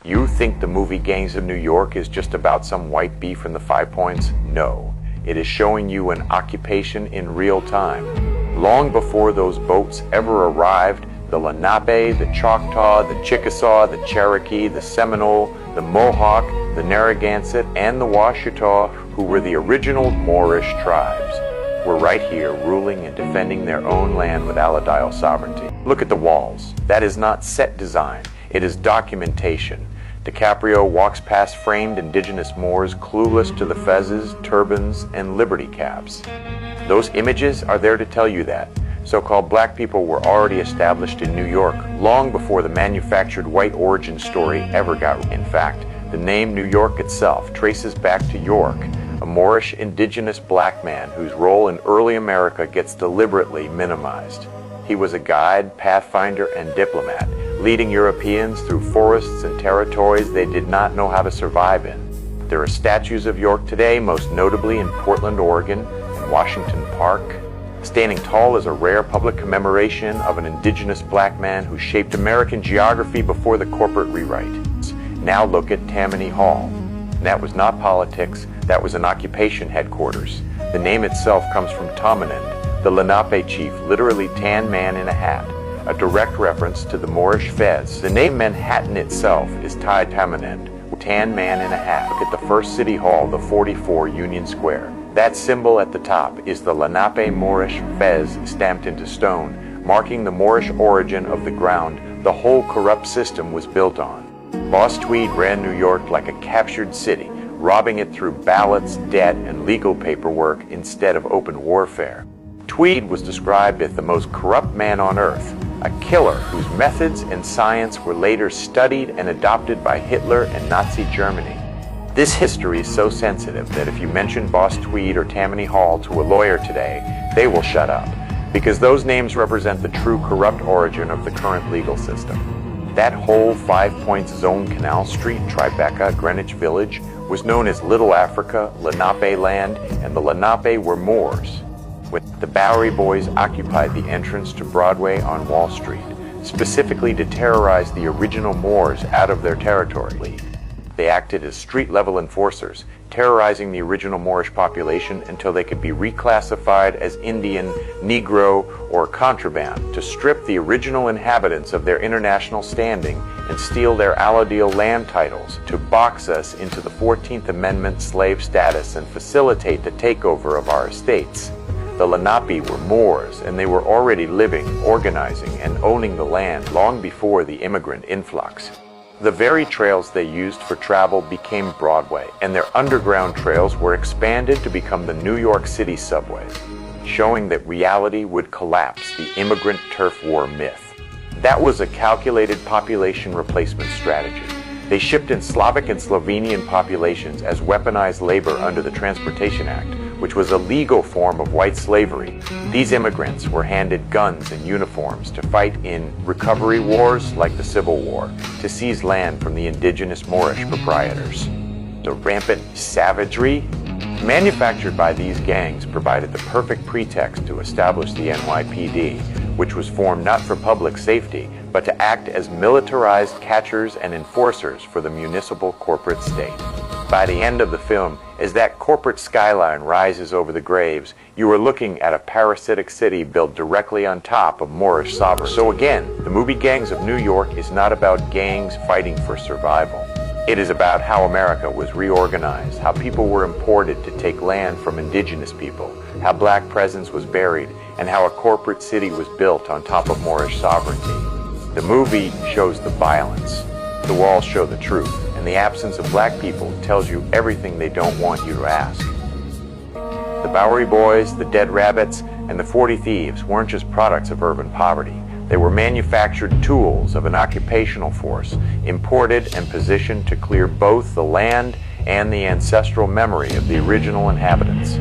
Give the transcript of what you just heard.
You think the movie Gangs of New York is just about some white beef in the Five Points? No. It is showing you an occupation in real time. Long before those boats ever arrived, the Lenape, the Choctaw, the Chickasaw, the Cherokee, the Seminole, the Mohawk, the Narragansett, and the Washita, who were the original Moorish tribes, were right here ruling and defending their own land with aladial sovereignty. Look at the walls. That is not set design. It is documentation. DiCaprio walks past framed indigenous Moors clueless to the fezzes, turbans, and liberty caps. Those images are there to tell you that. So-called black people were already established in New York long before the manufactured white origin story ever got. In fact, the name New York itself traces back to York, a Moorish indigenous black man whose role in early America gets deliberately minimized. He was a guide, pathfinder, and diplomat, leading Europeans through forests and territories they did not know how to survive in. There are statues of York today, most notably in Portland, Oregon, and Washington Park. Standing tall is a rare public commemoration of an indigenous black man who shaped American geography before the corporate rewrite. Now look at Tammany Hall. That was not politics, that was an occupation headquarters. The name itself comes from Tamanend, the Lenape chief, literally tan man in a hat, a direct reference to the Moorish fez. The name Manhattan itself is Tai Tamanend, tan man in a hat. Look at the first city hall, the 44 Union Square. That symbol at the top is the Lenape Moorish fez stamped into stone, marking the Moorish origin of the ground the whole corrupt system was built on. Boss Tweed ran New York like a captured city, robbing it through ballots, debt, and legal paperwork instead of open warfare. Tweed was described as the most corrupt man on earth, a killer whose methods and science were later studied and adopted by Hitler and Nazi Germany. This history is so sensitive that if you mention Boss Tweed or Tammany Hall to a lawyer today, they will shut up, because those names represent the true corrupt origin of the current legal system. That whole 5 Points zone, Canal Street, Tribeca, Greenwich Village, was known as Little Africa, Lenape land, and the Lenape were Moors. The Bowery Boys occupied the entrance to Broadway on Wall Street, specifically to terrorize the original Moors out of their territory. They acted as street-level enforcers, terrorizing the original Moorish population until they could be reclassified as Indian, Negro, or contraband to strip the original inhabitants of their international standing and steal their allodial land titles, to box us into the 14th Amendment slave status and facilitate the takeover of our estates. The Lenape were Moors, and they were already living, organizing, and owning the land long before the immigrant influx. The very trails they used for travel became Broadway, and their underground trails were expanded to become the New York City subways, showing that reality would collapse the immigrant turf war myth. That was a calculated population replacement strategy. They shipped in Slavic and Slovenian populations as weaponized labor under the Transportation Act, which was a legal form of white slavery. These immigrants were handed guns and uniforms to fight in recovery wars like the Civil War, to seize land from the indigenous Moorish proprietors. The rampant savagery manufactured by these gangs provided the perfect pretext to establish the NYPD, which was formed not for public safety, but to act as militarized catchers and enforcers for the municipal corporate state. By the end of the film, as that corporate skyline rises over the graves, you are looking at a parasitic city built directly on top of Moorish sovereignty. So again, the movie Gangs of New York is not about gangs fighting for survival. It is about how America was reorganized, how people were imported to take land from indigenous people, how black presence was buried, and how a corporate city was built on top of Moorish sovereignty. The movie shows the violence. The walls show the truth, and the absence of black people tells you everything they don't want you to ask. The Bowery Boys, the Dead Rabbits, and the 40 Thieves weren't just products of urban poverty. They were manufactured tools of an occupational force, imported and positioned to clear both the land and the ancestral memory of the original inhabitants.